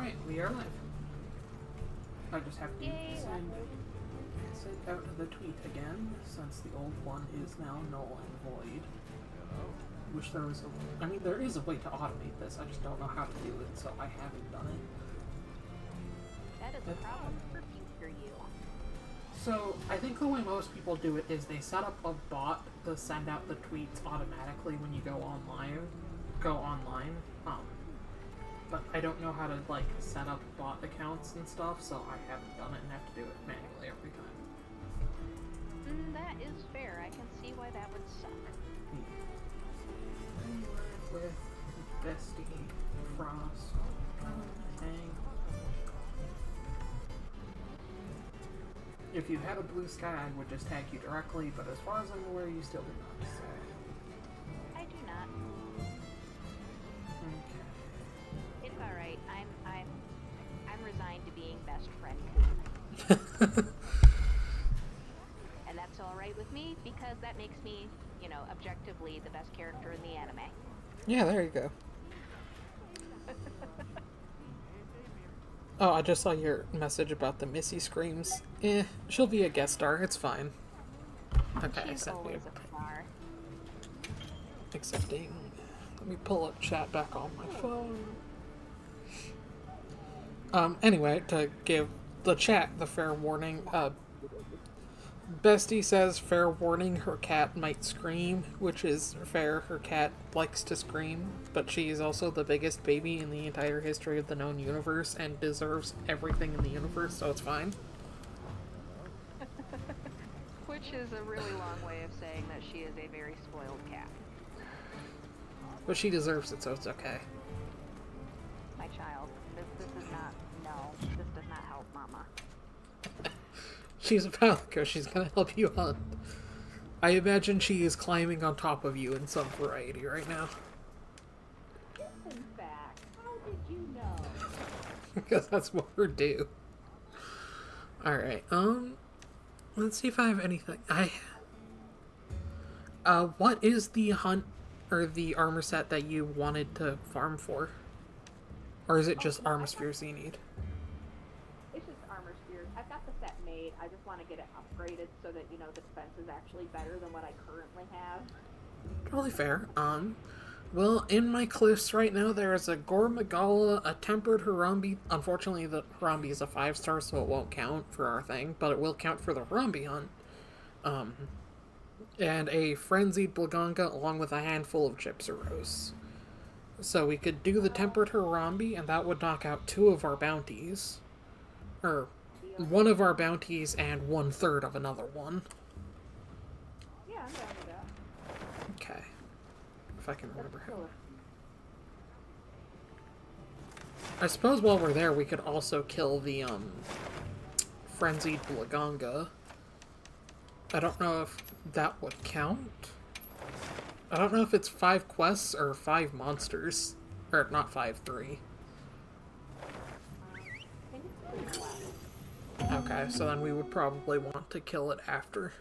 Alright, we are live. I just have to send out the tweet again, since the old one is now null and void. Wish there was a... I mean, there is a way to automate this, I just don't know how to do it, so I haven't done it. That is a problem for future you. So, I think the way most people do it is they set up a bot to send out the tweets automatically when you go online. But I don't know how to, like, set up bot accounts and stuff, so I haven't done it and have to do it manually every time. That is fair. I can see why that would suck. With Bestie Frost. Hang. If you had a blue sky, I would just tag you directly, but as far as I'm aware, you still do not. So. I do not. Okay. It's all right. I'm resigned to being best friend. And that's all right with me because that makes me, you know, objectively the best character in the anime. Yeah, there you go. Oh, I just saw your message about the Missy screams. She'll be a guest star. It's fine. Okay, She's always a star. Accepting. Let me pull up chat back on my phone. Anyway, to give the chat the fair warning, Bestie says, fair warning, her cat might scream, which is fair. Her cat likes to scream, but she is also the biggest baby in the entire history of the known universe and deserves everything in the universe, so it's fine. Which is a really long way of saying that she is a very spoiled cat. But she deserves it, so it's okay. My child, this is not, no, this does not help Mama. She's a palico, she's gonna help you hunt. I imagine she is climbing on top of you in some variety right now. In fact, how did you know? Because that's what we're due. Alright, let's see if I have anything. What is the hunt, or the armor set that you wanted to farm for? Or is it just armor spheres you need? It's just armor spheres. I've got the set made. I just want to get it upgraded so that, you know, the defense is actually better than what I currently have. Totally fair. Well, in my cliffs right now, there is a Gormagala, a Tempered Harambe. Unfortunately, the Harambe is a 5-star, so it won't count for our thing, but it will count for the Harambe hunt. And a Frenzied Blaganga, along with a handful of Gypseros. So we could do the Tempered Harambe, and that would knock out 2 of our bounties. Or, 1 of our bounties and 1/3 of another one. Yeah, I'm down with that. Okay. If I can remember how. I suppose while we're there, we could also kill the, Frenzied Blaganga. I don't know if that would count. I don't know if it's 5 quests or 5 monsters. Or, not 5, 3. Okay, so then we would probably want to kill it after.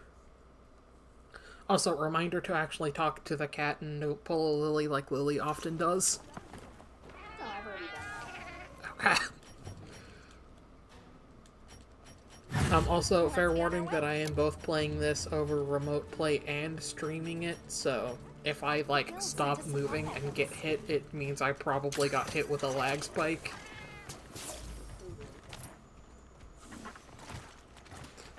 Also, reminder to actually talk to the cat and pull a Lily like Lily often does. No, I've already done that. Okay. Also, fair warning that I am both playing this over remote play and streaming it, so if I, like, stop moving and get hit, it means I probably got hit with a lag spike.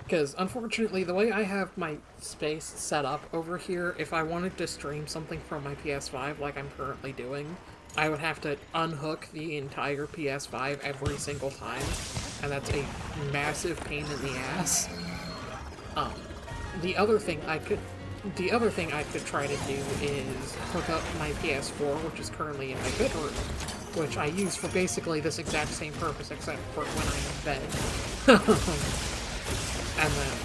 Because, unfortunately, the way I have my space set up over here, if I wanted to stream something from my PS5 like I'm currently doing, I would have to unhook the entire PS5 every single time, and that's a massive pain in the ass. The other thing I could try to do is hook up my PS4, which is currently in my bedroom, which I use for basically this exact same purpose except for when I'm in bed. And then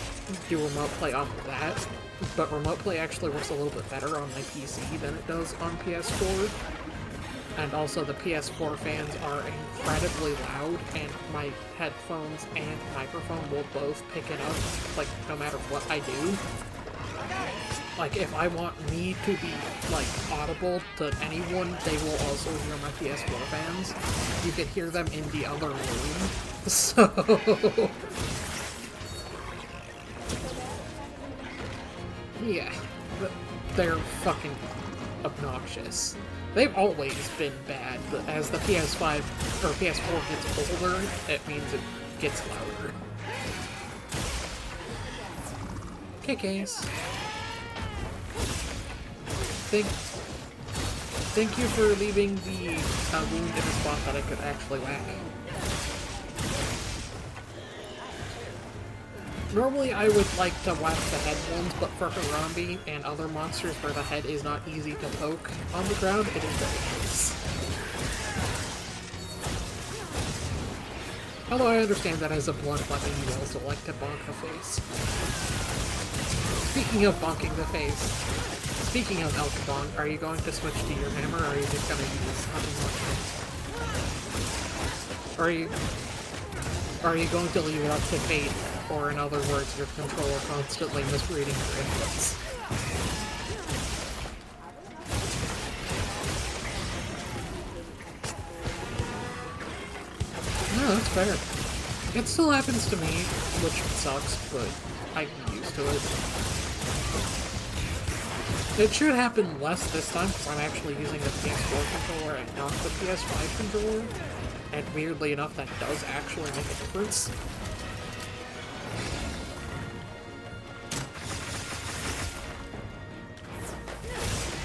do remote play off of that. But remote play actually works a little bit better on my PC than it does on PS4. And also the PS4 fans are incredibly loud, and my headphones and microphone will both pick it up, like, no matter what I do. Like, if I want me to be, like, audible to anyone, they will also hear my PS4 fans. You can hear them in the other room. So... yeah. They're fucking obnoxious. They've always been bad, but as the PS5 or PS4 gets older, it means it gets louder. KKs. Thank you for leaving the wound in a spot that I could actually whack. Normally I would like to whack the head ones, but for Harambe and other monsters where the head is not easy to poke on the ground, it is very nice. Although I understand that as a blunt weapon you also like to bonk the face. Speaking of bonking the face, speaking of Elkabong, are you going to switch to your hammer, or are you just gonna use hunting weapon? Or are you going to leave it up to fate, or in other words, your controller constantly misreading your inputs? No, that's fair. It still happens to me, which sucks, but I get used to it. It should happen less this time, because I'm actually using the PS4 controller and not the PS5 controller. And weirdly enough, that does actually make a difference.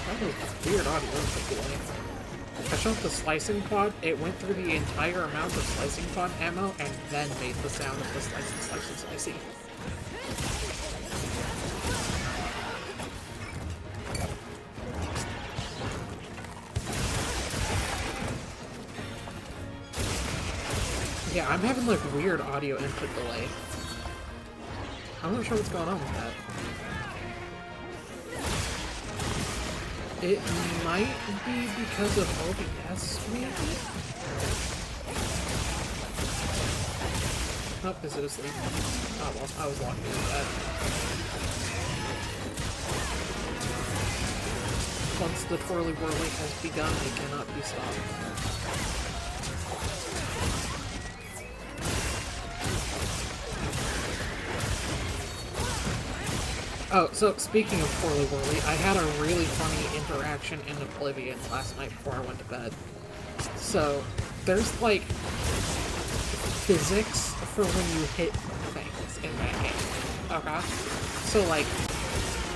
That was weird audio delay. I shot the slicing pod, it went through the entire amount of slicing pod ammo, and then made the sound of the slicey. Yeah, I'm having like weird audio input delay. I'm not sure what's going on with that. It might be because of OBS, maybe? Nope, is it asleep? Oh well, I was locked into that. Once the twirly whirly has begun, it cannot be stopped. Oh, so speaking of Twirly Whirly, I had a really funny interaction in Oblivion last night before I went to bed. So, there's like physics for when you hit things in that game. Okay? So like,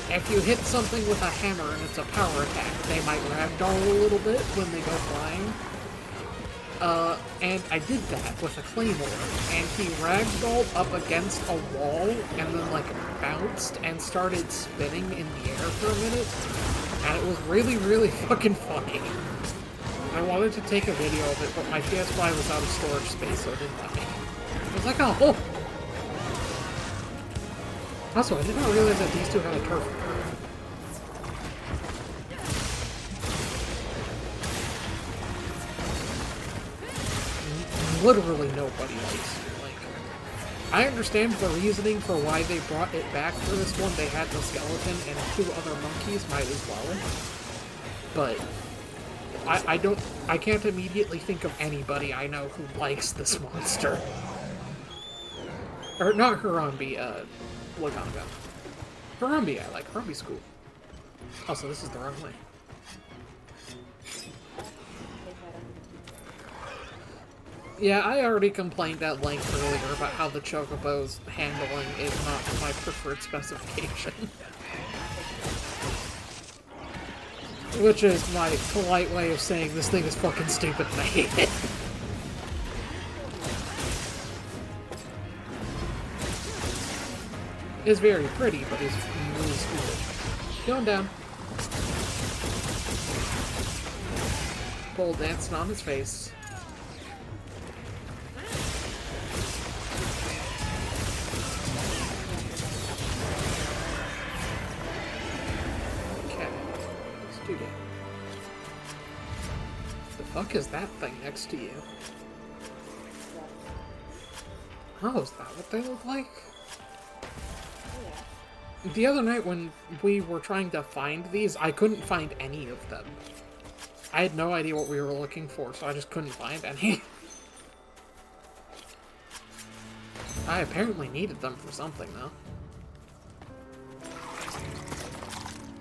if you hit something with a hammer and it's a power attack, they might ragdoll a little bit when they go flying. And I did that with a claymore, and he ragdolled up against a wall, and then, like, bounced and started spinning in the air for a minute, and it was really, really fucking funny. I wanted to take a video of it, but my PS5 was out of storage space, so it didn't let me. I was like, oh! Also, I did not realize that these two had a turf. Literally nobody likes it. Like, I understand the reasoning for why they brought it back for this one. They had the skeleton and 2 other monkeys, might as well. But I can't immediately think of anybody I know who likes this monster. Or not Harambe, Laganga. Harambe I like. Harambe's cool. Also, this is the wrong way. Yeah, I already complained at length earlier about how the Chocobo's handling is not my preferred specification. Which is my polite way of saying this thing is fucking stupid and I hate it. It's very pretty, but it's really stupid. Going down. Pole dancing on his face. The fuck is that thing next to you? Oh, is that what they look like? The other night when we were trying to find these, I couldn't find any of them. I had no idea what we were looking for, so I just couldn't find any. I apparently needed them for something, though.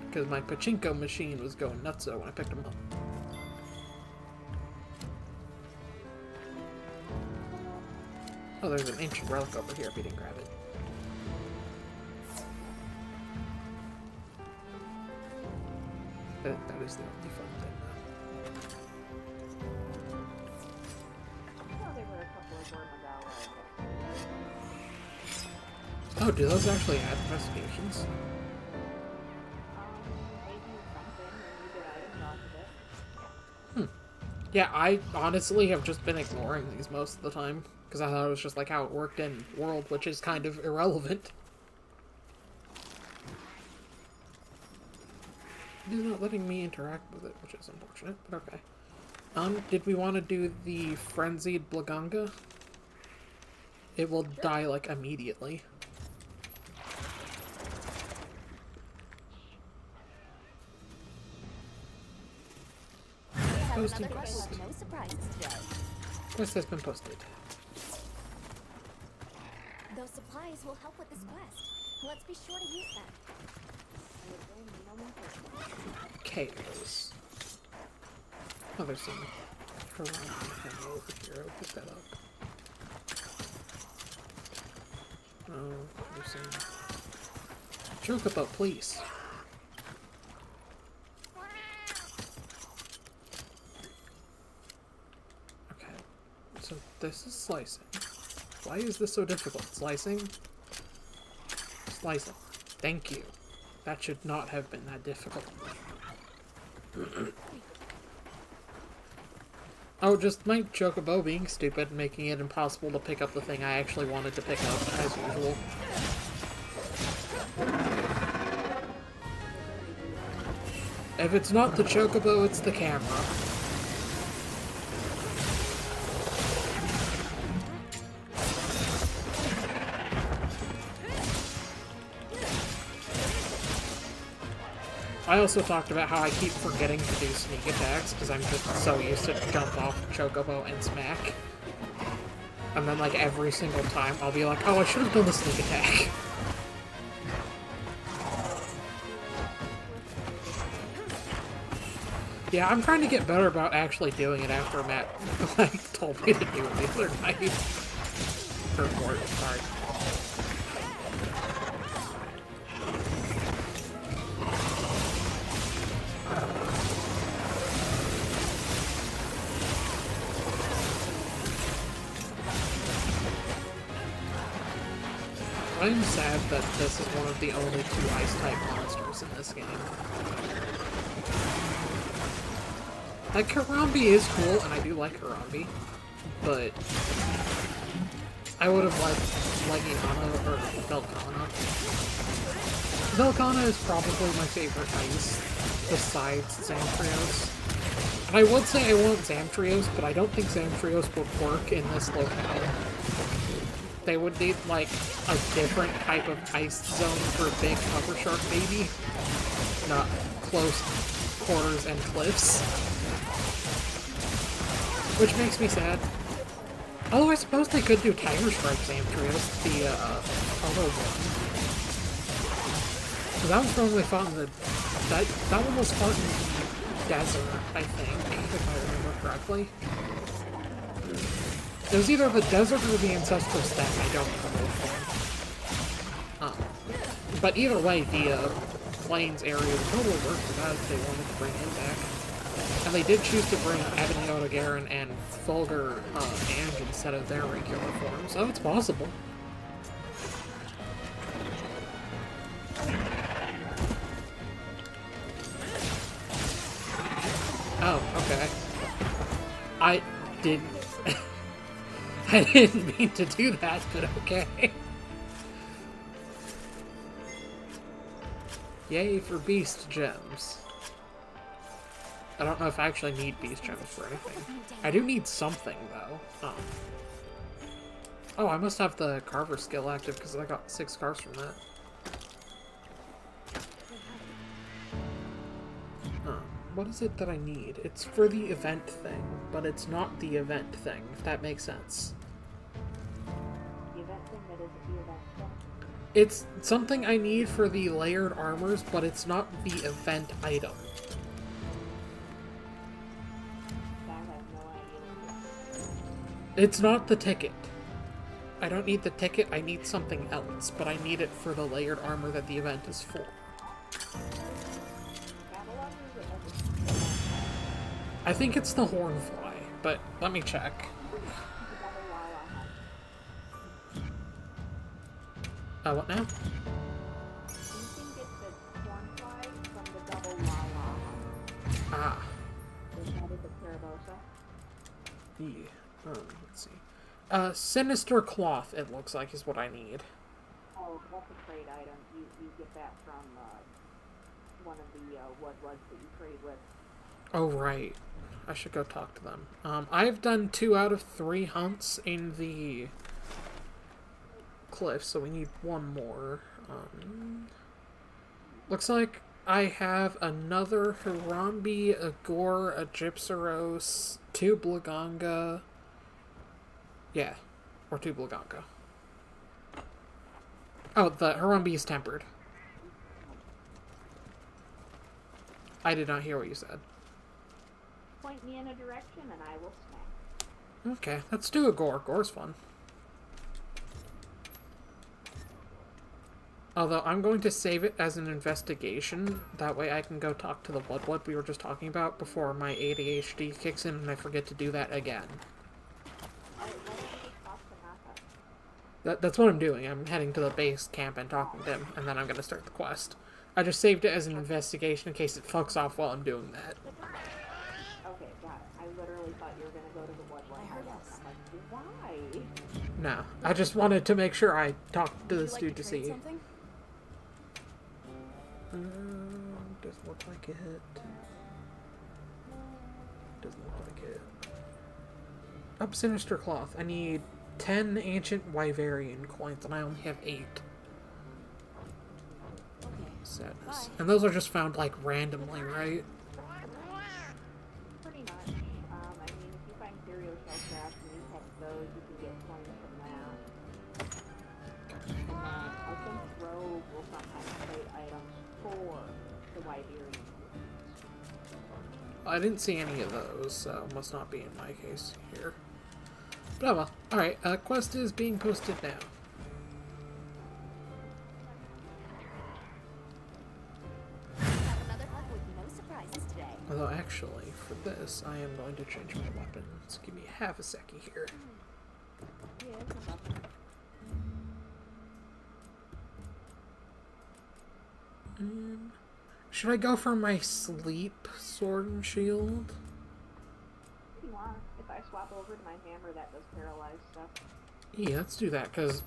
Because my pachinko machine was going nutso when I picked them up. Oh, there's an ancient relic over here if you didn't grab it. That is the only fun thing Oh, there were a couple of more Mandala. now. Oh, do those actually add investigations? Maybe something when you get items off of it. Yeah, I honestly have just been ignoring these most of the time. Because I thought it was just like how it worked in World, which is kind of irrelevant. It is not letting me interact with it, which is unfortunate, but okay. Did we want to do the Frenzied Blaganga? It will die, like, immediately. Posting quest. No surprises today. Quest has been posted. Those supplies will help with this quest. Let's be sure to use them. Chaos. Oh, there's some Harambe over here. I'll pick that up. Oh, there's some Chocobo, please. Okay, so this is slicing. Why is this so difficult? Slicing? Slicing. Thank you. That should not have been that difficult. Oh, just my Chocobo being stupid and making it impossible to pick up the thing I actually wanted to pick up, as usual. If it's not the Chocobo, it's the camera. I also talked about how I keep forgetting to do sneak attacks because I'm just so used to jump off Chocobo and smack. And then, like, every single time I'll be like, oh, I should have done the sneak attack. Yeah, I'm trying to get better about actually doing it after Matt, like, told me to do it the other night. Or, sorry. I'm sad that this is one of the only 2 Ice-type monsters in this game. Like, Harambe is cool, and I do like Harambe, but I would have liked Legiana or Velkhana. Velkhana is probably my favorite ice, besides Zamtrios. And I would say I want Zamtrios, but I don't think Zamtrios would work in this locale. They would need, like, a different type of ice zone for a big cover shark baby, not close quarters and cliffs. Which makes me sad. Although I suppose they could do Tiger Strike Zamtrios, the other one. So that was probably fought in the... That one was fought in the desert, I think, if I remember correctly. It was either the desert or the ancestral steppe, I don't remember which one. But either way, the plains area would totally work for that if they wanted to bring him back. And they did choose to bring Ebony Otogaron and Fulgur Ange instead of their regular form, so it's possible. Oh, okay. I didn't mean to do that, but okay. Yay for beast gems. I don't know if I actually need beast gems for anything. I do need something, though. Oh, I must have the Carver skill active because I got 6 cards from that. What is it that I need? It's for the event thing, but it's not the event thing, if that makes sense. The event thing that isn't the event thing. It's something I need for the layered armors, but it's not the event item. I have no idea. It's not the ticket. I don't need the ticket, I need something else, but I need it for the layered armor that the event is for. I think it's the hornfly, but let me check. What now? You can get the cornfly from the double lala. Ah. Is that in the Carabosa? Yeah. Let's see. Sinister cloth, it looks like, is what I need. Oh, that's a trade item. You get that from one of the Woodwoods that you trade with. Oh, right. I should go talk to them. I've done 2 out of 3 hunts in the cliff, so we need 1 more. Looks like I have another Harambe, a Gore, a Gypsaros, 2 Blaganga. Yeah, or 2 Blaganga. Oh, the Harambe is tempered. I did not hear what you said. Point me in a direction and I will smack. Okay, let's do a Gore. Gore's fun. Although, I'm going to save it as an investigation. That way I can go talk to the Woodwood we were just talking about before my ADHD kicks in and I forget to do that again. Why don't you just talk to Naka? That's what I'm doing. I'm heading to the base camp and talking to him, and then I'm going to start the quest. I just saved it as an investigation in case it fucks off while I'm doing that. Okay, got it. I literally thought you were gonna go to the Woodwood. I heard us. I'm like, why? No, I just wanted to make sure I talked to Would this you dude like to trade see. something? Doesn't look like it. Doesn't look like it. Up Sinister Cloth. I need 10 Ancient Wyverian coins, and I only have 8. Okay. Sadness. Bye. And those are just found, like, randomly, right? Pretty much. I mean, if you find curio shell traps and you catch those, you can get coins from that. And then I think Rogue will sometimes trade items for the Wyverian. I didn't see any of those, so it must not be in my case here. But oh well. Alright, quest is being posted now. Have another luck with no surprises today. Although actually, for this, I am going to change my weapons. Give me half a second here. Yeah, it's not bad. Should I go for my sleep sword and shield? If you want, if I swap over to my hammer, that does paralyze stuff. Yeah, let's do that, because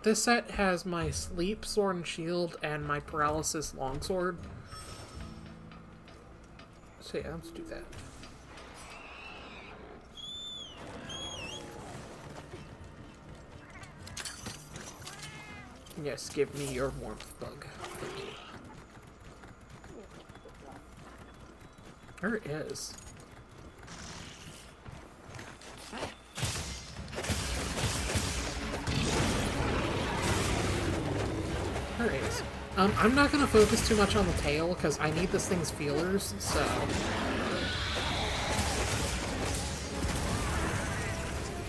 this set has my sleep sword and shield and my paralysis longsword. So yeah, let's do that. Yes, give me your warmth bug. Thank you. There it is. There it is. I'm not gonna focus too much on the tail, because I need this thing's feelers, so...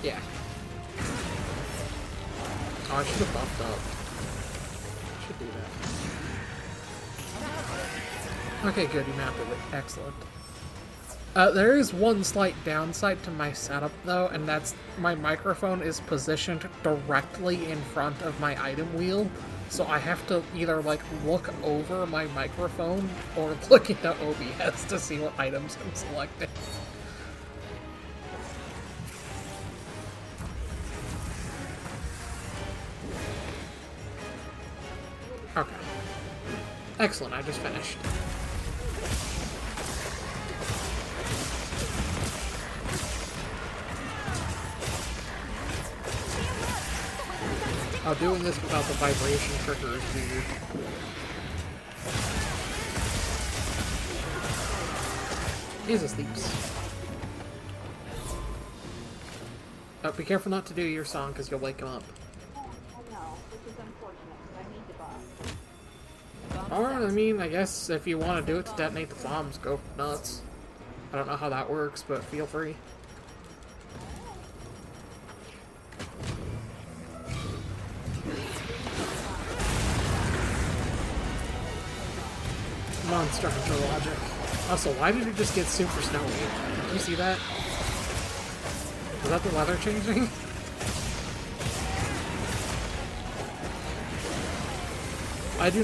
Yeah. Oh, I should have buffed up. Should do that. Okay, good, you mapped it. Excellent. There is one slight downside to my setup, though, and that's my microphone is positioned directly in front of my item wheel, so I have to either, like, look over my microphone or click into OBS to see what items I'm selecting. Okay. Excellent, I just finished. Oh, doing this without the vibration trigger is weird. He's asleep. Oh, be careful not to do your song, because you'll wake him up. I know, which is unfortunate, because I need to buy. Or, I mean, I guess if you want to do it to detonate the bombs, go nuts. I don't know how that works, but feel free. Monster Hunter logic. Also, why did it just get super snowy? Did you see that? Was that the weather changing? I do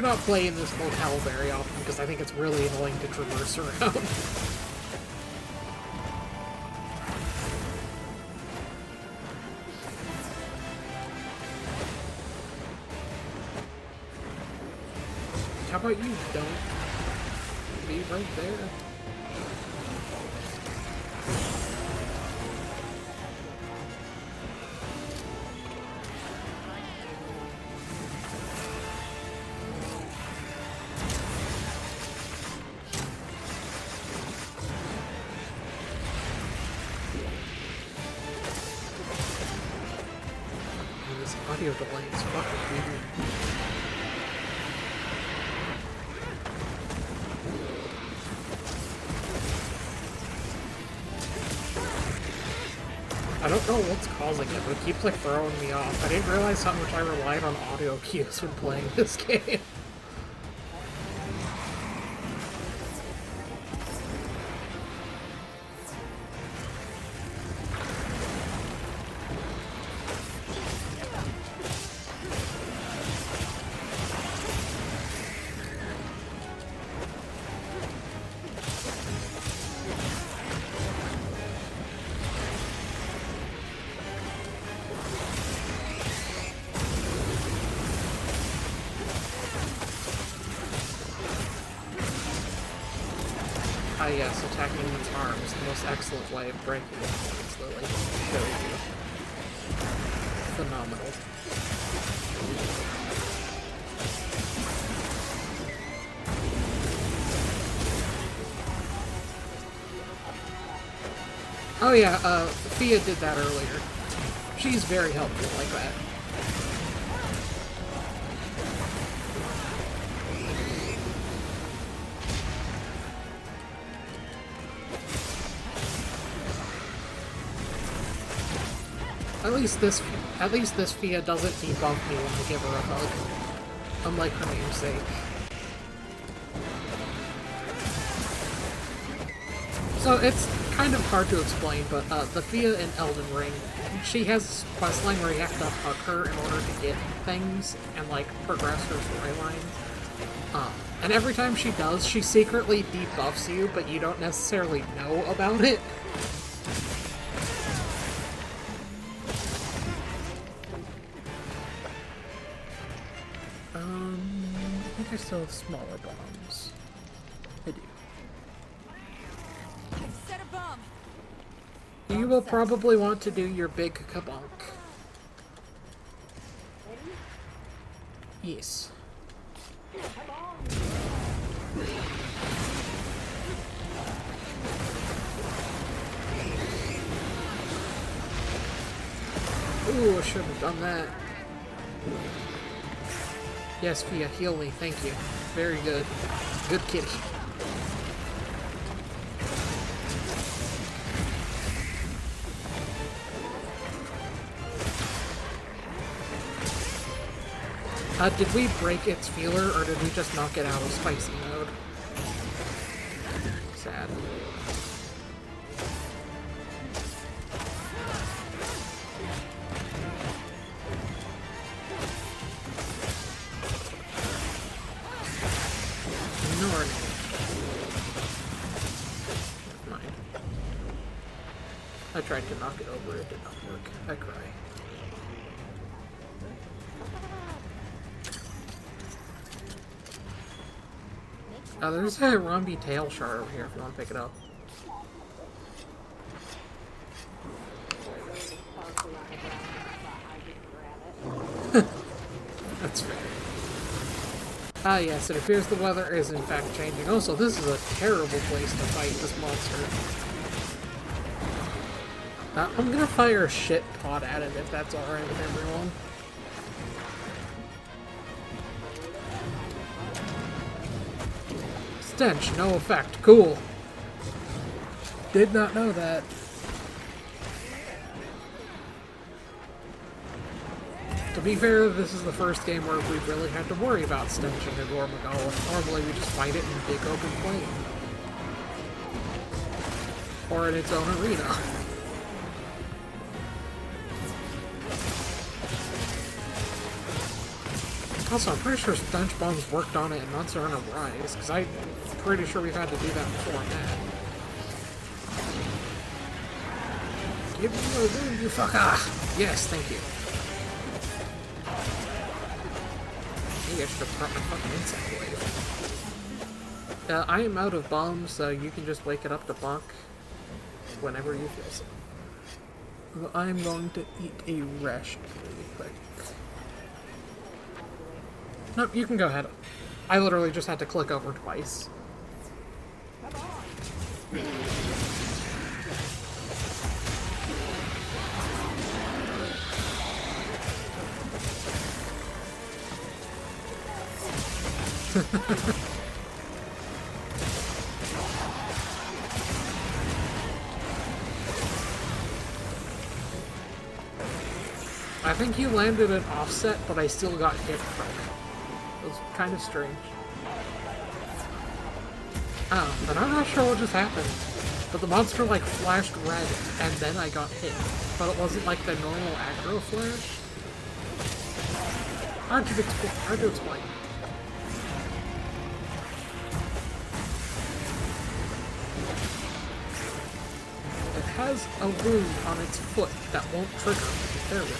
not play in this motel very often because I think it's really annoying to traverse around. How about you don't be right there? Man, this audio delay is fucking weird. I don't know what's causing it, but it keeps like throwing me off. I didn't realize how much I relied on audio cues when playing this game. Ah yes, attacking with arms, the most excellent way of breaking points, Lily. Show you. Phenomenal. Oh yeah, Fia did that earlier. She's very helpful like that. At least this Fia doesn't debuff me when I give her a hug. Unlike her namesake. So it's kind of hard to explain, but the Fia in Elden Ring, she has this questline where you have to hug her in order to get things and like progress her storyline. And every time she does, she secretly debuffs you, but you don't necessarily know about it. I think I still have smaller bombs. I do. Set a bomb. You will probably want to do your big kabonk. Yes. Ooh, I shouldn't have done that. Yes, Fia, heal me, thank you. Very good. Good kitty. Did we break its feeler, or did we just knock it out of spicy mode? Sad. Never mind. I tried to knock it over, it did not work. I cry. There's a Rombi tail shard over here if you want to pick it up. That's fair. Ah, yes, it appears the weather is in fact changing. Also, this is a terrible place to fight this monster. I'm gonna fire a shit pot at it if that's alright with everyone. Stench, no effect. Cool. Did not know that. To be fair, this is the first game where we've really had to worry about stenching a Gormagol. Normally we just fight it in a big open plain. Or in its own arena. Also, I'm pretty sure Stench Bombs worked on it in Monster Hunter Rise, because I'm pretty sure we've had to do that before that. Give me a wound, you fucker! Yes, thank you. Maybe I should have brought my fucking insect wave. I am out of bombs, so you can just wake it up to bonk whenever you feel so. Well, I'm going to eat a ration really quick. Nope, you can go ahead. I literally just had to click over twice. I think you landed an offset, but I still got hit from it. It was kind of strange. Oh, and I'm not sure what just happened. But the monster like flashed red, and then I got hit. But it wasn't like the normal aggro flash. Hard to explain. It has a wound on its foot that won't trigger. There we go.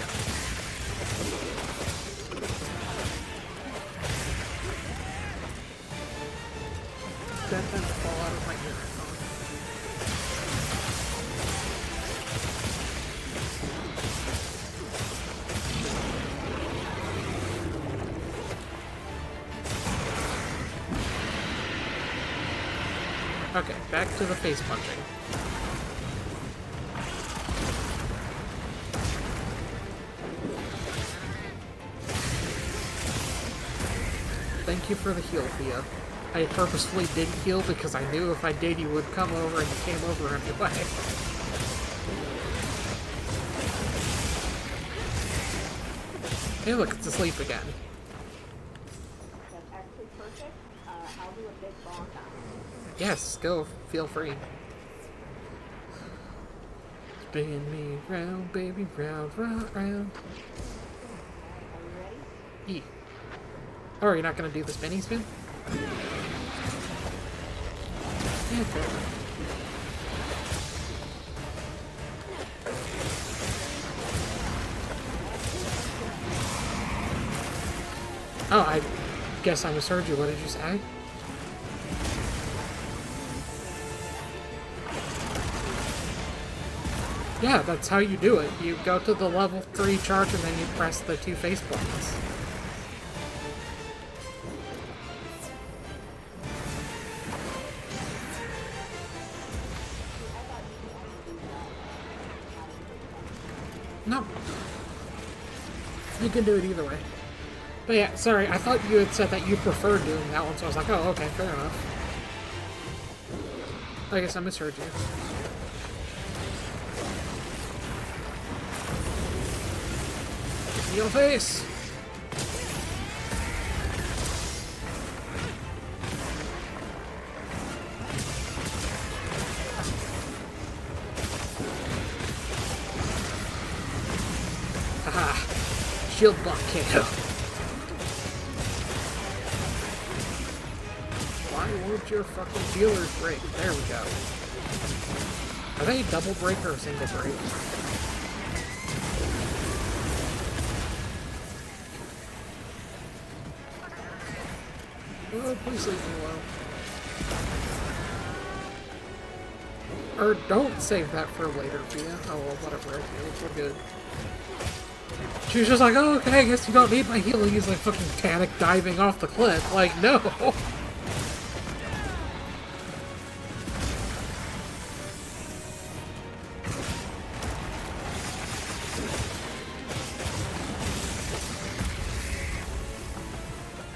That tends to fall out of my ear. Okay, back to the face punching. Thank you for the heal, Thea. I purposefully didn't heal because I knew if I did, you would come over, and you came over anyway. Hey, look, it's asleep again. That's actually perfect. I'll do a big bonk on it. Yes, go. Feel free. Spin me round, baby, round, round, round. Are you ready? E. Oh, you're not gonna do the spinny spin? Yeah, fair enough. Oh, I guess I misheard you. What did you say? Yeah, that's how you do it. You go to the level 3 charge and then you press the 2 face buttons. No. You can do it either way. But yeah, sorry, I thought you had said that you preferred doing that one, so I was like, oh, okay, fair enough. I guess I misheard you. Your face! Haha. Shield block KO. Why won't your fucking healers break? There we go. Are they double break or single break? Oh, please leave me alone. Or don't save that for later, Via. Oh well, whatever. We're good. She was just like, oh, okay, I guess you don't need my healing. He's like fucking panic diving off the cliff. Like, no.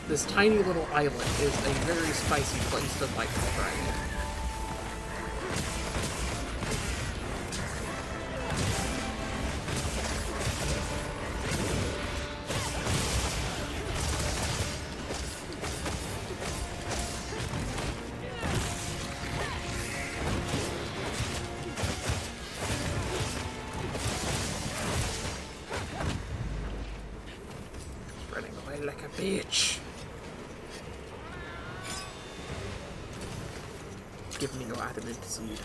This tiny little island is a very spicy place to fight the dragon. Running away like a bitch. Give me your adamant seed.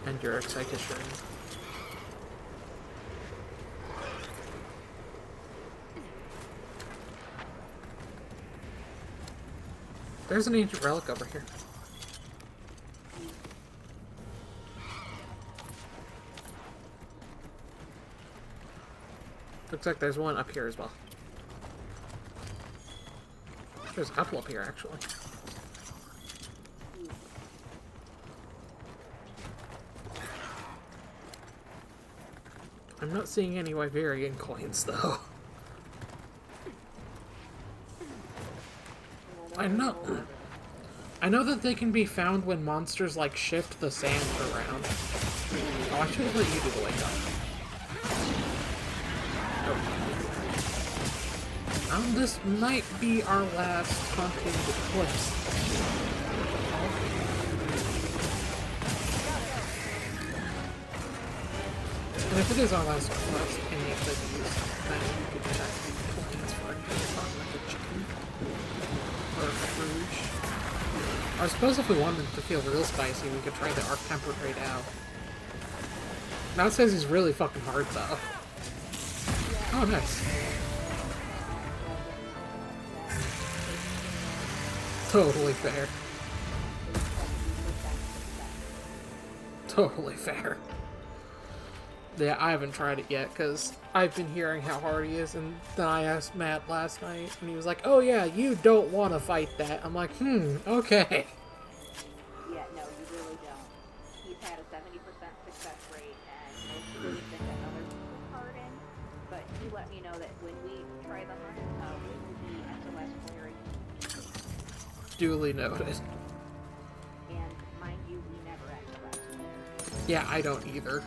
And your excitation. There's an ancient relic over here. Looks like there's one up here as well. There's a couple up here, actually. I'm not seeing any Wyverian coins, though. I know that they can be found when monsters, like, shift the sand around. Oh, I should have let you do the wake up. This might be our last hunting quest. And if it is our last quest, any of these, then we could check the coins for like a chicken. Or a fruge. I suppose if we wanted to feel real spicy, we could try the Arc Temper right out. Now it says he's really fucking hard, though. Oh, nice. Totally fair. Totally fair. Yeah, I haven't tried it yet, because I've been hearing how hard he is, and then I asked Matt last night, and he was like, oh yeah, you don't want to fight that. I'm like, okay. Yeah, no, you really don't. He's had a 70% success rate, and most of them think that other people harden, but he let me know that when we try them, we will be SOS clearing. Duly noted. And mind you, we never SOS clear. Yeah, I don't either.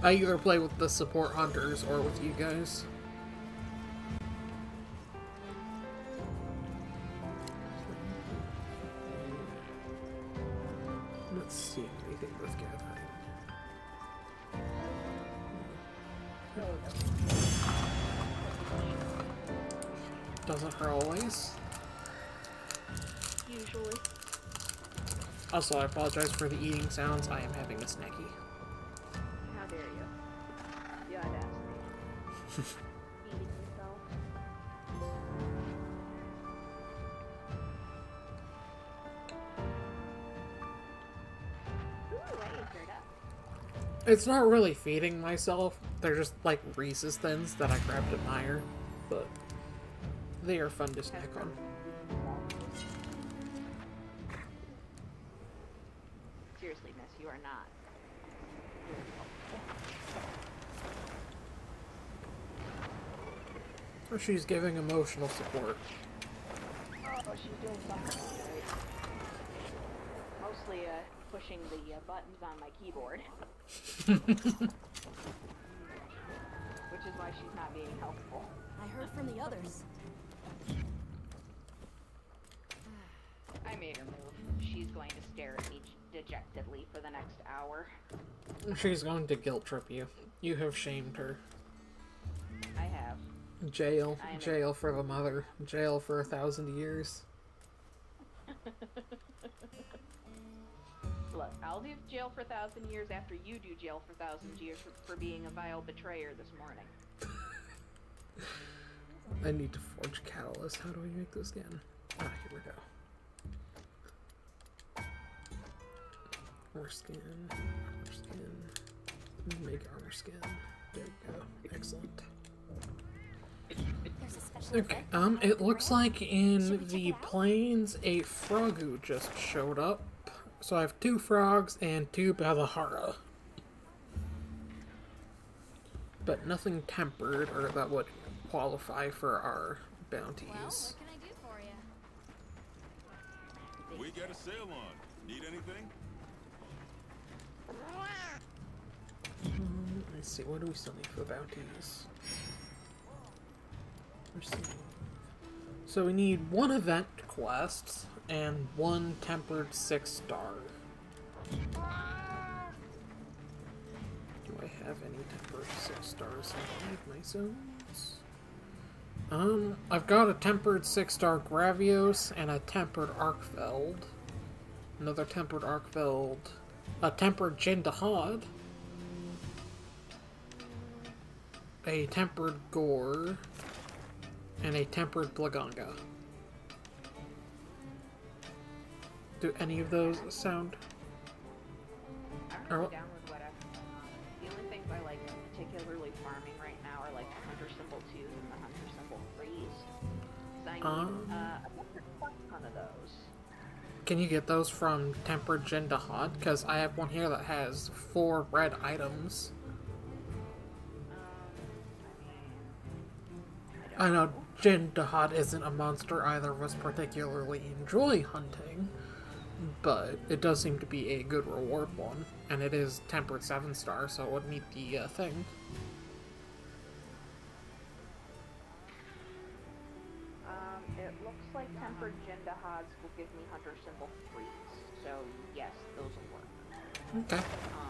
I either play with the support hunters or with you guys. Let's see anything worth gathering. Doesn't her always? Usually. Also, I apologize for the eating sounds. I am having a snacky. How dare you? The audacity. Eating yourself. Ooh, I ate her up. It's not really feeding myself. They're just like Reese's Thins that I grabbed at Meijer, but they are fun to snack on. Seriously, miss, you are not. She's giving emotional support. Oh, she's doing something right. Mostly, pushing the buttons on my keyboard. Which is why she's not being helpful. I heard from the others. I made her move. She's going to stare at me dejectedly for the next hour. She's going to guilt trip you. You have shamed her. I have. Jail. Jail for the mother. Jail for 1,000 years. Look, I'll do jail for 1,000 years after you do jail for 1,000 years for being a vile betrayer this morning. I need to forge catalyst. How do I make this again? Ah, here we go. More skin. More skin. Make armor skin. There we go. Excellent. There's a special Okay, event. it looks like in the plains a Frogu just showed up. So I have 2 frogs and 2 Balahara. But nothing tempered or that would qualify for our Well, bounties. what can I do for you? We got a sale on. Need anything? Let's see, what do we still need for bounties? So we need 1 event quest and 1 tempered 6-star. Do I have any tempered 6 stars in any of my zones? I've got a tempered 6-star Gravios and a tempered Arkfeld. Another tempered Arkfeld. A tempered Jindahad. A tempered Gore. And a tempered Blaganga. Do any of those sound? I'm really down with whatever. The only things I like particularly farming right now are like the Hunter Symbol 2s and the Hunter Symbol 3s. So I need a ton of those. Can you get those from tempered Jindahad? Because I have one here that has 4 red items. I know Jindahad isn't a monster either of us particularly enjoy hunting, but it does seem to be a good reward one, and it is tempered 7-star, so it would meet the thing. It looks like tempered Jindahads will give me Hunter Symbol 3s. So yes, those will work. Okay,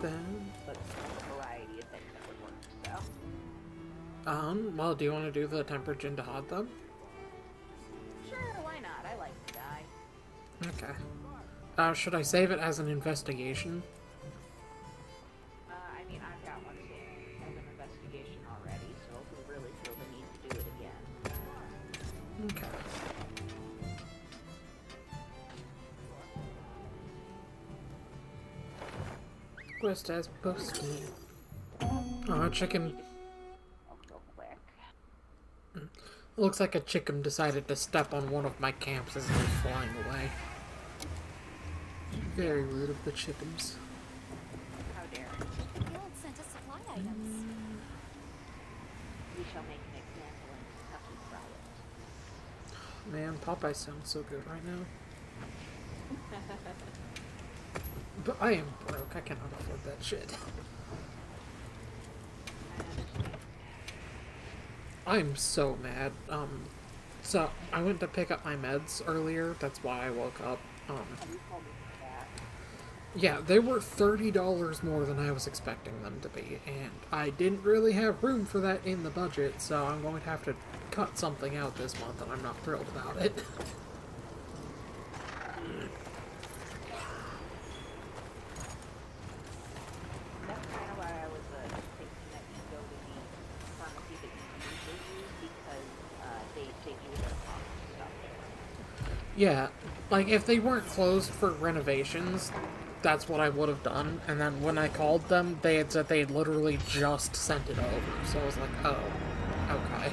then... But there's a variety of things that would work, so. Well, do you want to do the tempered Jindahad then? Sure, why not? I like to die. Okay. Should I save it as an investigation? I mean, I've got one saved as an investigation already, so if we really feel the need to do it again. Okay. Quest as posted. Oh, chicken. Real quick. Looks like a chicken decided to step on one of my camps as it was flying away. Very rude of the chickens. How dare. The guild sent us supply items. We shall make an example in Kentucky Riot. Man, Popeye sounds so good right now. But I am broke. I cannot afford that shit. I'm so mad. So I went to pick up my meds earlier. That's why I woke up. Yeah, they were $30 more than I was expecting them to be, and I didn't really have room for that in the budget, so I'm going to have to cut something out this month, and I'm not thrilled about it. That's kind of why I was thinking that you go to the pharmacy that you usually use because they take you their stuff there. Yeah, like, if they weren't closed for renovations, that's what I would have done, and then when I called them, they had said they had literally just sent it over, so I was like, oh, okay.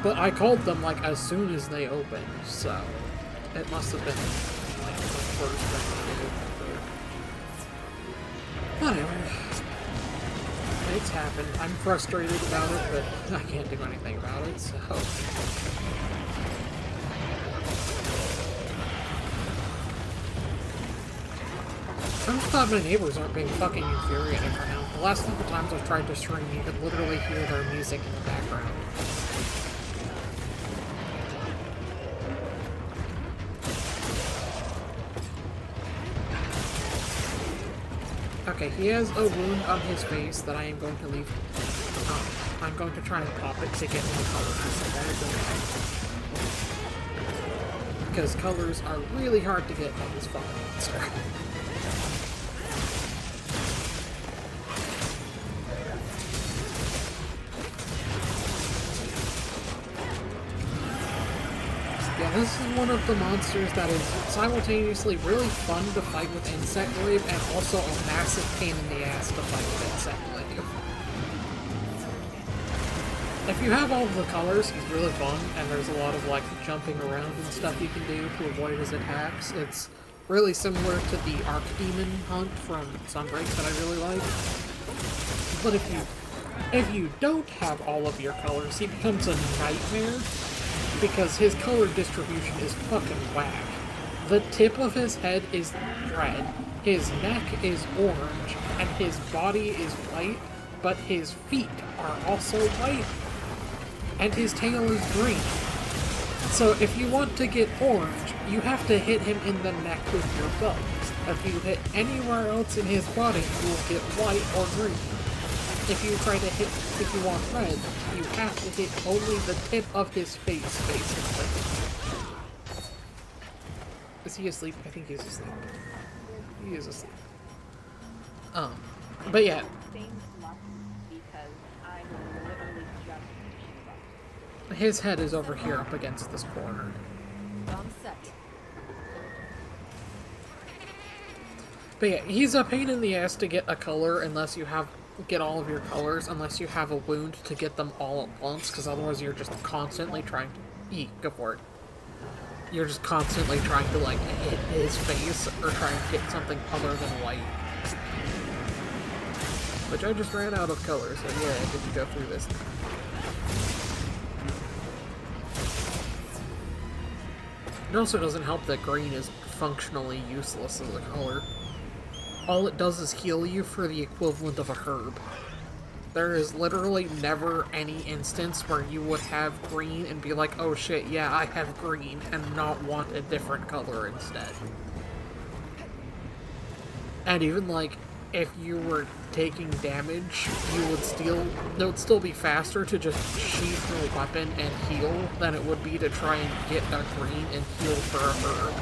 But I called them, like, as soon as they opened, so it must have been, like, the first thing they opened. Anyway, it's happened. I'm frustrated about it, but I can't do anything about it, so... I'm just glad my neighbors aren't being fucking infuriating right now. The last couple times I've tried to stream, you could literally hear their music in the background. Okay, he has a wound on his face that I am going to leave. I'm going to try and pop it to get more colors. Because colors are really hard to get on this fucking monster. Get this is one of the monsters that is simultaneously really fun to fight with Insect Wave and also a massive pain in the ass to fight with Insect Wave. If you have all of the colors, he's really fun, and there's a lot of like jumping around and stuff you can do to avoid his attacks. It's really similar to the Archdemon hunt from Sunbreak that I really like. But if you don't have all of your colors, he becomes a nightmare because his color distribution is fucking whack. The tip of his head is red, his neck is orange, and his body is white, but his feet are also white, and his tail is green. So if you want to get orange, you have to hit him in the neck with your bow. If you hit anywhere else in his body, you will get white or green. If you want red, you have to hit only the tip of his face, basically. Is he asleep? I think he's asleep. He is asleep. But yeah. Because I'm literally just His head is over here up against this corner. Bomb set. But yeah, he's a pain in the ass to get a color unless you get all of your colors, unless you have a wound to get them all at once, because otherwise you're just constantly trying to go for it. You're just constantly trying to like hit his face or try and get something other than white. Which I just ran out of colors, so yeah, I get to go through this. It also doesn't help that green is functionally useless as a color. All it does is heal you for the equivalent of a herb. There is literally never any instance where you would have green and be like, oh shit, yeah, I have green, and not want a different color instead. And even like, if you were taking damage, it would still be faster to just sheath your weapon and heal than it would be to try and get a green and heal for a herb.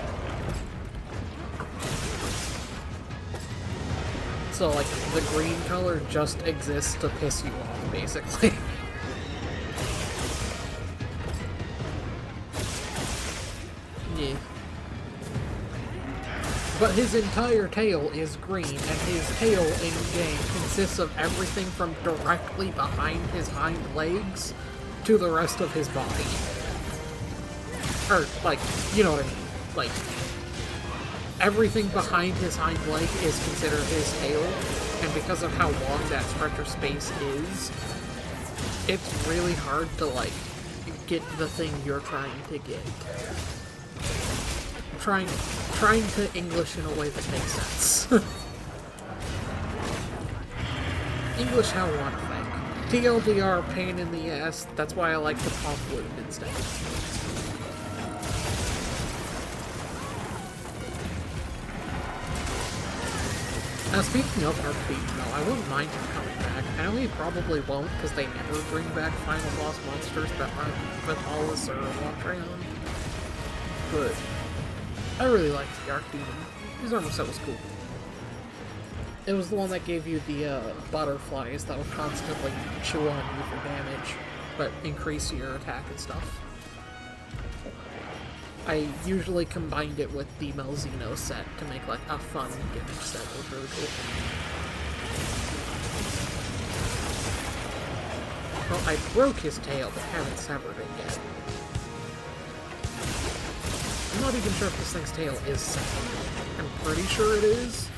So, like, the green color just exists to piss you off, basically. Yeah. But his entire tail is green, and his tail in-game consists of everything from directly behind his hind legs to the rest of his body. Or, like, you know what I mean. Like, everything behind his hind leg is considered his tail, and because of how long that stretch of space is, it's really hard to, like, get the thing you're trying to get. Trying to English in a way that makes sense. English how one thing. TLDR, pain in the ass, that's why I like the pop wound instead. Now, speaking of Archdemon, though, I wouldn't mind him coming back. I know he probably won't, because they never bring back final boss monsters that aren't Vitalis or Watreon. But I really liked the Archdemon. His armor set was cool. It was the one that gave you the butterflies that would constantly chew on you for damage, but increase your attack and stuff. I usually combined it with the Malzeno set to make like a fun gimmick set. It was really cool. Well, I broke his tail, but haven't severed it yet. I'm not even sure if this thing's tail is severed. I'm pretty sure it is.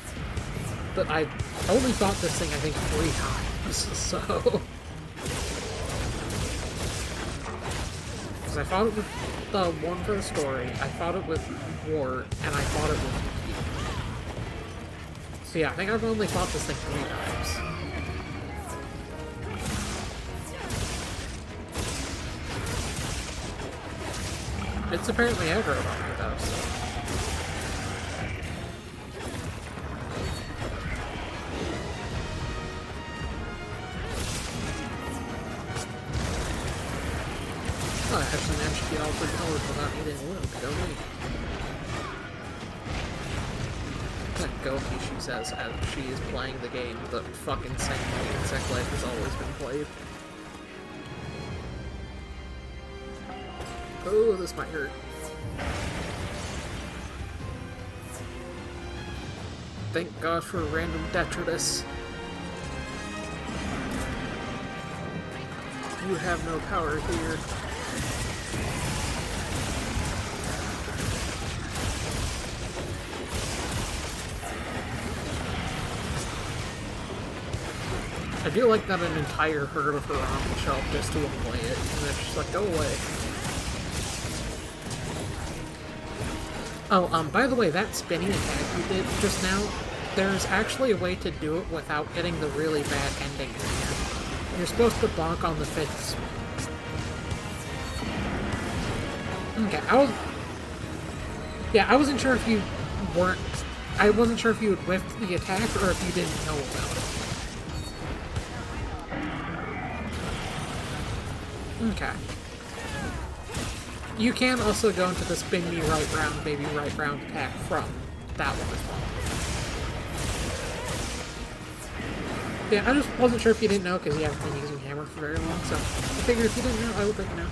But I only fought this thing, I think, 3 times, so... Because I fought it with the one for the story, I fought it with Wart, and I fought it with you. So yeah, I think I've only fought this thing 3 times. It's apparently aggro on me, though, so... Oh, I actually managed to get all 3 colors without needing a loop. Go me. Goki, she says, as she is playing the game the fucking same way Insect Life has always been played. Oh, this might hurt. Thank God for random detritus. You have no power here. I do like that an entire herd of her on the shelf just to annoy it, and then she's like, go away. Oh, by the way, that spinning attack you did just now, there's actually a way to do it without getting the really bad ending in here. You're supposed to bonk on the fifth. Okay, I wasn't sure if you weren't... I wasn't sure if you had whiffed the attack or if you didn't know about it. Okay. You can also go into the spin me right round, baby right round attack from that one as well. Yeah, I just wasn't sure if you didn't know because you haven't been using hammer for very long, so I figured if you didn't know, I would let you know.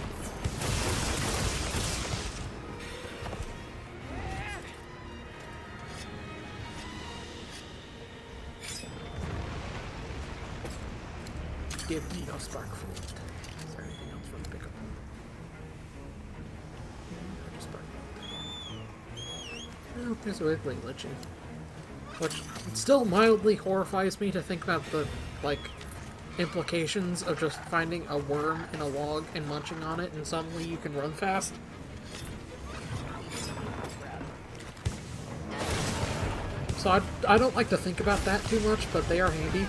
Give me no spark fruit. Is there anything else for me to pick up? Oh, there's a wiggly lichen. Which still mildly horrifies me to think about the, like, implications of just finding a worm in a log and munching on it and suddenly you can run fast. So I don't like to think about that too much, but they are handy.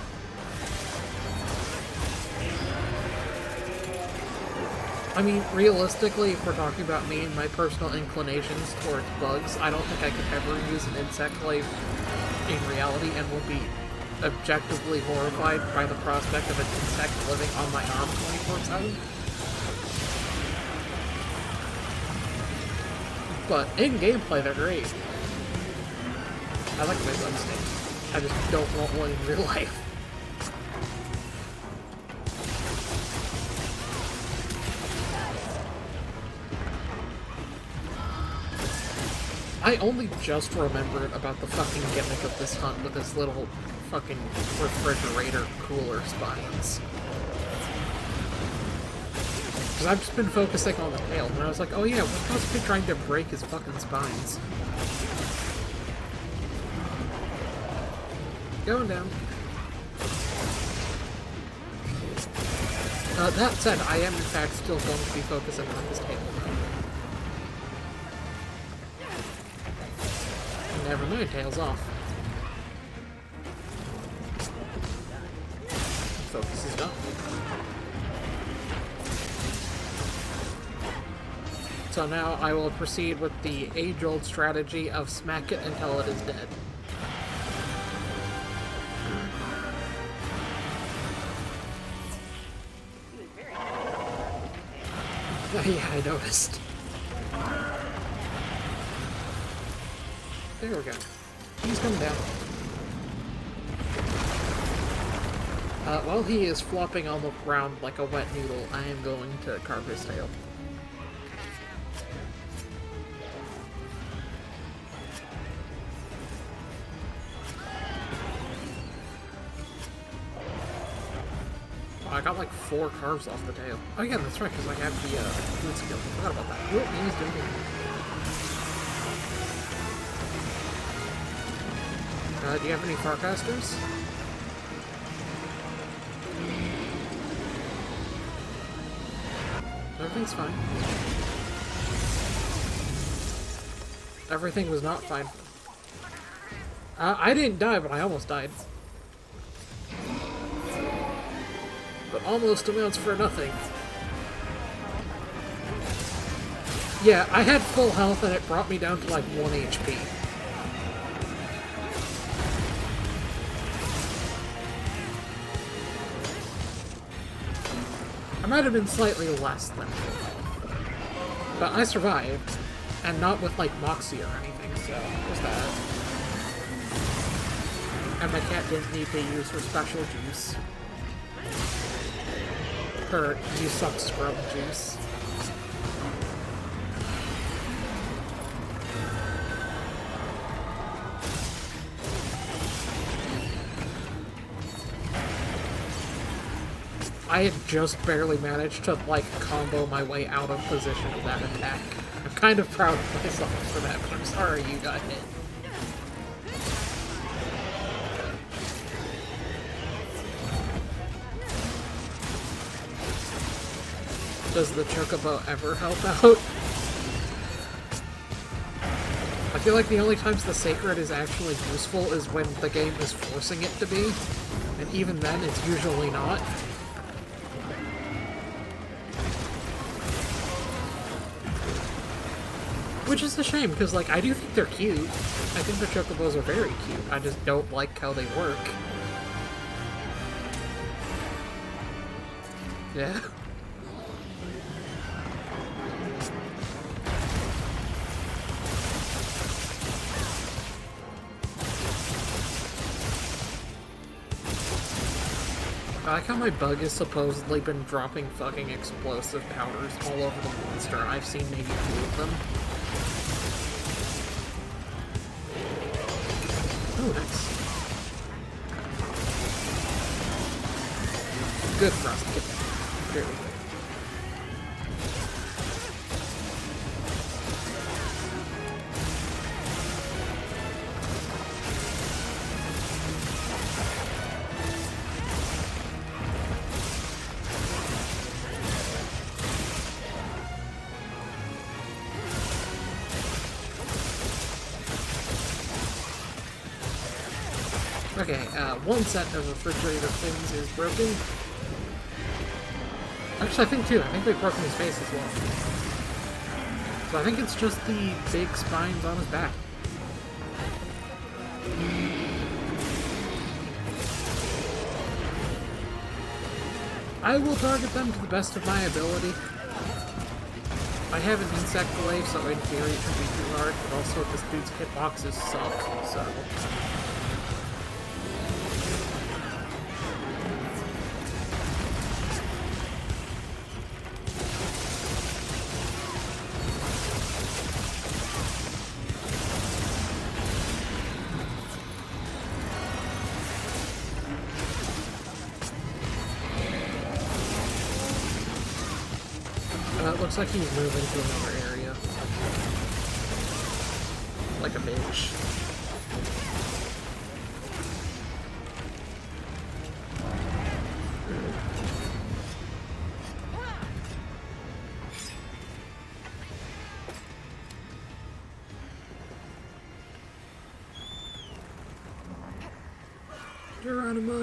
I mean, realistically, if we're talking about me and my personal inclinations towards bugs, I don't think I could ever use an insect glaive in reality and would be objectively horrified by the prospect of an insect living on my arm 24/7. But in gameplay, they're great. I like my bug snakes. I just don't want one in real life. I only just remembered about the fucking gimmick of this hunt with his little fucking refrigerator cooler spines. Because I've just been focusing on the tail, and I was like, oh yeah, we're supposed to be trying to break his fucking spines. Going down. That said, I am in fact still going to be focusing on his tail. Never mind, tail's off. Focus is done. So now I will proceed with the age-old strategy of smack it until it is dead. Yeah, I noticed. There we go. He's coming down. While he is flopping on the ground like a wet noodle, I am going to carve his tail. Oh, I got like 4 carves off the tail. Oh yeah, that's right, because I have the food skill. I forgot about that. What he's doing? Do you have any Farcasters? Everything's fine. Everything was not fine. I didn't die, but I almost died. But almost amounts for nothing. Yeah, I had full health and it brought me down to like 1 HP. I might have been slightly less than full health. But I survived. And not with like Moxie or anything, so there's that. And my cat didn't need to use her special juice. Her you suck scrub juice. I had just barely managed to, like, combo my way out of position of that attack. I'm kind of proud of myself for that, but I'm sorry you got hit. Does the Chocobo ever help out? I feel like the only times the Sacred is actually useful is when the game is forcing it to be, and even then it's usually not. Which is a shame, because, like, I do think they're cute. I think the Chocobos are very cute. I just don't like how they work. Yeah. I like how my bug has supposedly been dropping fucking explosive powders all over the monster. I've seen maybe 2 of them. Oh, nice. Good for us to get that. Very good. Okay, one set of refrigerator things is broken. Actually, I think 2. I think they've broken his face as well. So I think it's just the big spines on his back. I will target them to the best of my ability. I have an insect wave, so in theory it should be too hard, but also this dude's hitboxes suck, so... It looks like he's moving to another area. Like a bitch. Geronimo!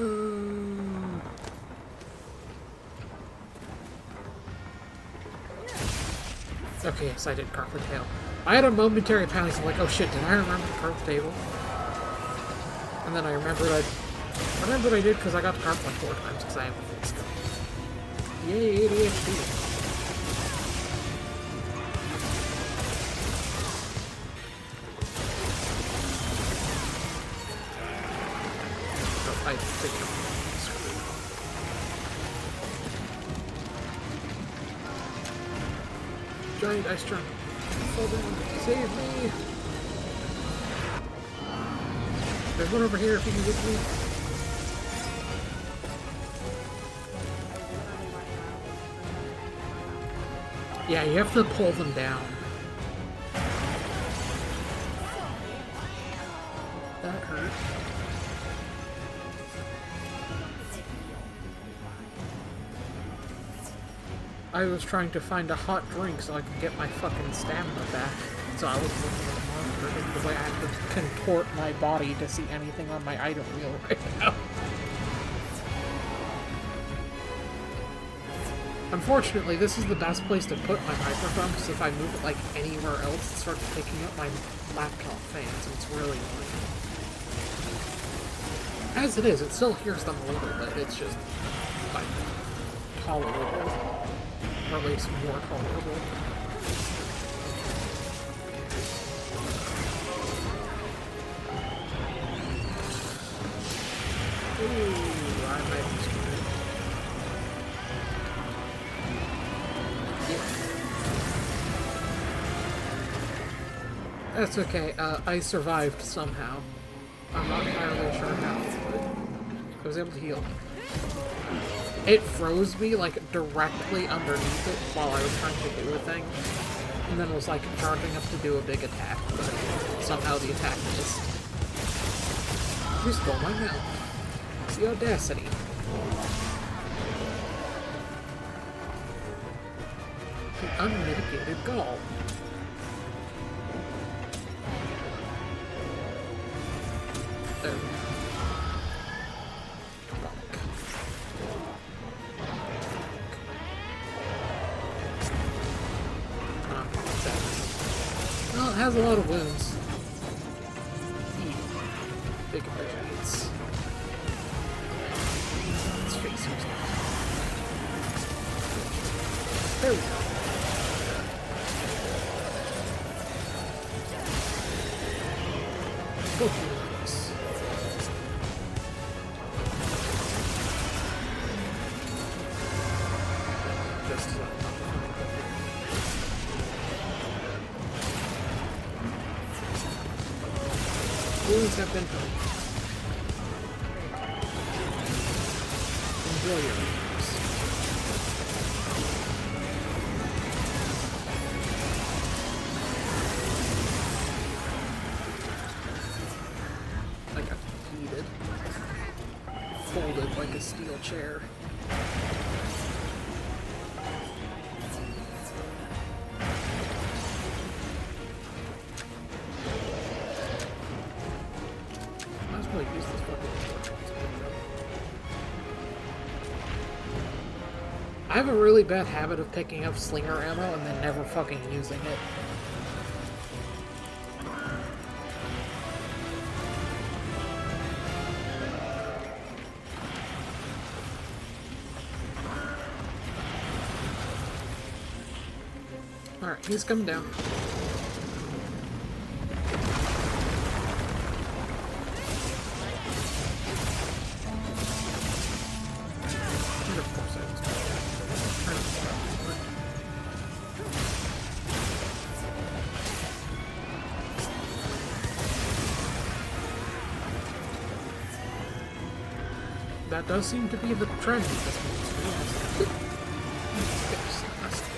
Okay, yes, I did carve the tail. I had a momentary panic. I'm like, oh shit, did I remember to carve the table? And then I remembered I did because I got to carve like 4 times because I have a full skill. Yay, ADHD. Oh, I think I'm screwed. Giant ice trunk. Fall down. Save me! There's one over here if you can get me. Yeah, you have to pull them down. That hurt. I was trying to find a hot drink so I could get my fucking stamina back. So I was looking at the monster because I have to contort my body to see anything on my item wheel right now. Unfortunately, this is the best place to put my microphone because if I move it like anywhere else, it starts picking up my laptop fans and it's really annoying. As it is, it still hears them a little bit, it's just like tolerable. Or at least more tolerable. Ooh, I might be screwed. Yeah. That's okay, I survived somehow. I'm not entirely sure how, but I was able to heal. it froze me, like, directly underneath it while I was trying to do a thing. And then was, like, charging up to do a big attack, but somehow the attack missed. You stole my mount. The audacity. The unmitigated gall. There we go. Well, it has a lot of wounds. Big appreciates. Let's face it. There we go. Go through this. Just wounds have been done. Enjoy your wounds. I got heated. Folded like a steel chair. Use this fucking I have a really bad habit of picking up slinger ammo and then never fucking using it. Alright, he's coming down. That does seem to be the trend at this point, to be honest. Yes, that's good.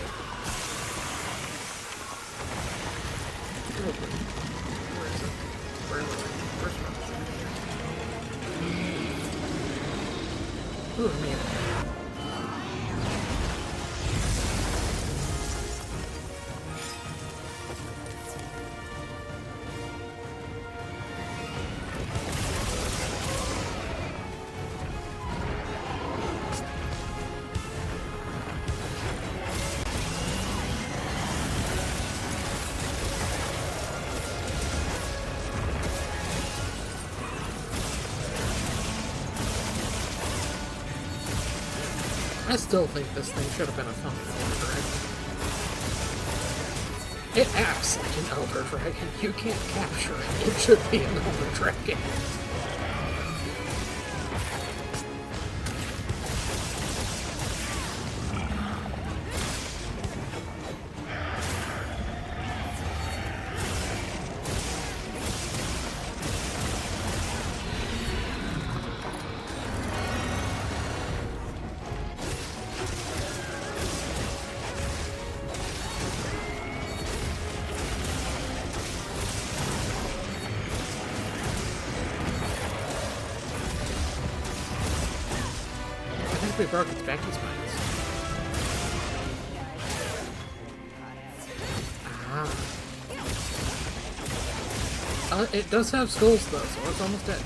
Where is it? Where was it? Where's it? Ooh, man. I still think this thing should have been a fucking Elder Dragon. It acts like an Elder Dragon. You can't capture it. It should be an Elder Dragon. We broke its backing spines. Ah. It does have skulls though, so it's almost dead.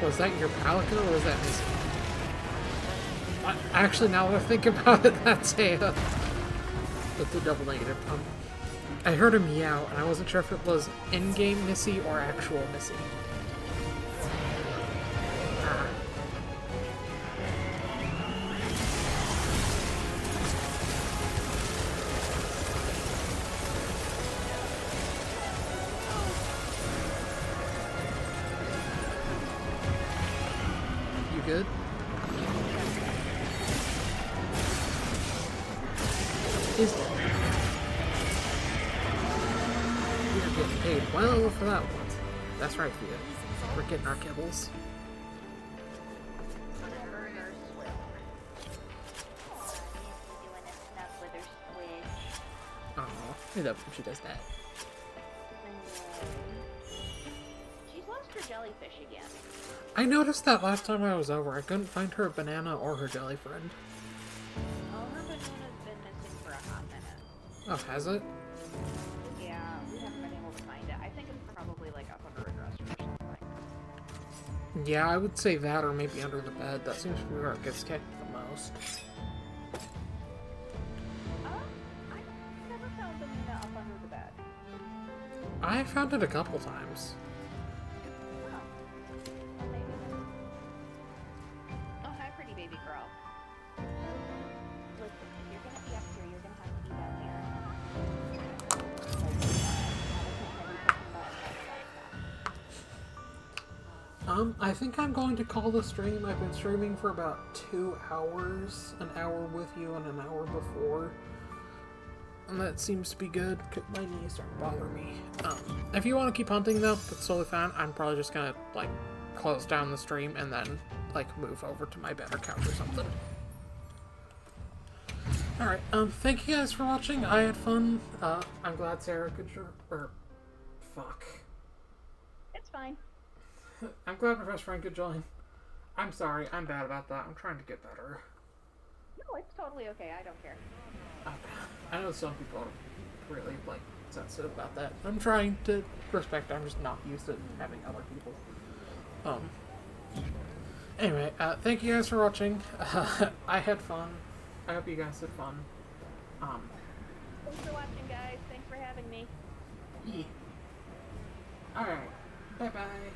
Was that your Palico or was that missing? Actually, now that I think about it, that's a double negative. I heard a meow, and I wasn't sure if it was in-game Missy or actual Missy. You good? Is dead. We're getting paid well for that one. That's right, Fia. We're getting our kibbles. Oh, I love when she does that. She's lost her jellyfish again. I noticed that last time I was over. I couldn't find her banana or her jelly friend. Oh, her banana's been missing for a hot minute. Oh, has it? Yeah, we haven't been able to find it. I think it's probably like up under a dresser or something. Yeah, I would say that or maybe under the bed. That seems to be where it gets kicked the most. I've never found banana up under the bed. I found it a couple times. Oh. Well, maybe. Oh, hi, pretty baby girl. Listen, if you're gonna be up here, you're gonna have to be down here. I think I'm going to call the stream. I've been streaming for about 2 hours. An hour with you and an hour before. And that seems to be good. My knees don't bother me. If you want to keep hunting though, that's totally fine. I'm probably just gonna, like, close down the stream and then, like, move over to my bed or couch or something. Alright, thank you guys for watching. I had fun. I'm glad Sarah could fuck. It's fine. I'm glad my best friend could join. I'm sorry, I'm bad about that. I'm trying to get better. No, it's totally okay. I don't care. I know some people are really, like, sensitive about that. I'm trying to respect. I'm just not used to having other people. Anyway, thank you guys for watching. I had fun. I hope you guys had fun. Thanks for watching, guys. Thanks for having me. Yeah. Alright. Bye-bye.